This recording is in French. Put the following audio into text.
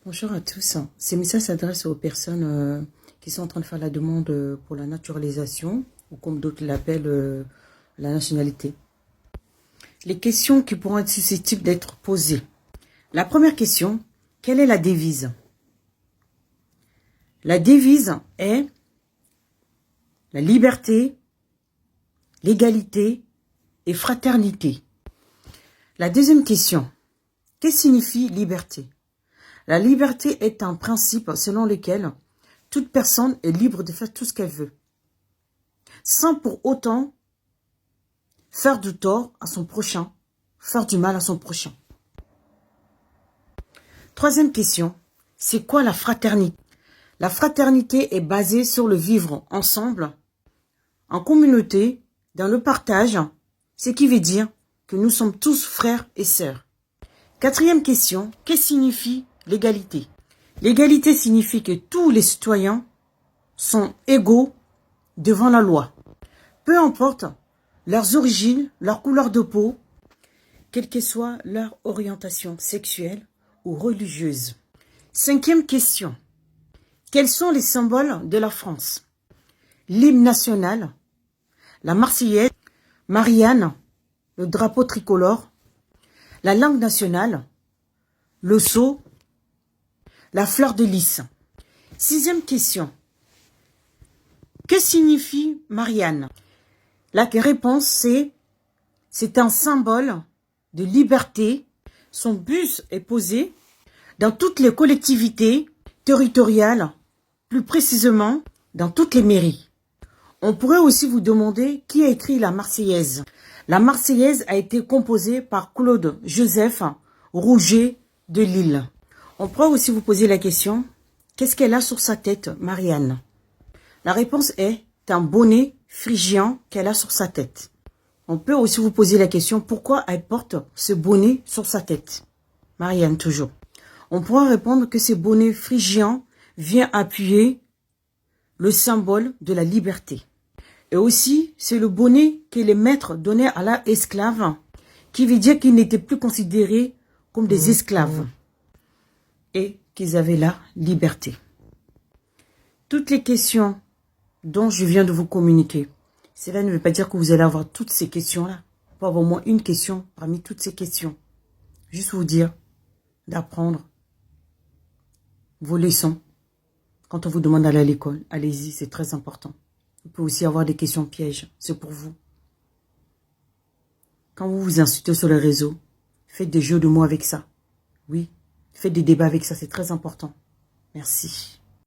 Bonjour à tous. Ces messages s'adressent aux personnes qui sont en train de faire la demande pour la naturalisation, ou comme d'autres l'appellent, la nationalité. Les questions qui pourront être susceptibles d'être posées. La première question, quelle est la devise? La devise est la liberté, l'égalité et fraternité. La deuxième question, que signifie liberté? La liberté est un principe selon lequel toute personne est libre de faire tout ce qu'elle veut, sans pour autant faire du tort à son prochain, faire du mal à son prochain. Troisième question, c'est quoi la fraternité? La fraternité est basée sur le vivre ensemble, en communauté, dans le partage, ce qui veut dire que nous sommes tous frères et sœurs. Quatrième question, que signifie l'égalité? L'égalité signifie que tous les citoyens sont égaux devant la loi. Peu importe leurs origines, leur couleur de peau, quelle que soit leur orientation sexuelle ou religieuse. Cinquième question. Quels sont les symboles de la France? L'hymne national, la Marseillaise, Marianne, le drapeau tricolore, la langue nationale, le sceau, la fleur de lys. Sixième question. Que signifie Marianne? La réponse c'est un symbole de liberté. Son buste est posé dans toutes les collectivités territoriales, plus précisément dans toutes les mairies. On pourrait aussi vous demander qui a écrit la Marseillaise. La Marseillaise a été composée par Claude Joseph Rouget de Lille. On pourrait aussi vous poser la question, qu'est-ce qu'elle a sur sa tête, Marianne? La réponse est un bonnet phrygien qu'elle a sur sa tête. On peut aussi vous poser la question, pourquoi elle porte ce bonnet sur sa tête? Marianne, toujours. On pourra répondre que ce bonnet phrygien vient appuyer le symbole de la liberté. Et aussi, c'est le bonnet que les maîtres donnaient à leurs esclaves, qui veut dire qu'ils n'étaient plus considérés comme des esclaves et qu'ils avaient la liberté. Toutes les questions dont je viens de vous communiquer, cela ne veut pas dire que vous allez avoir toutes ces questions-là. On peut avoir au moins une question parmi toutes ces questions. Juste vous dire d'apprendre vos leçons. Quand on vous demande d'aller à l'école, allez-y, c'est très important. Vous pouvez aussi avoir des questions pièges, c'est pour vous. Quand vous vous insultez sur les réseaux, faites des jeux de mots avec ça. Oui, faites des débats avec ça, c'est très important. Merci.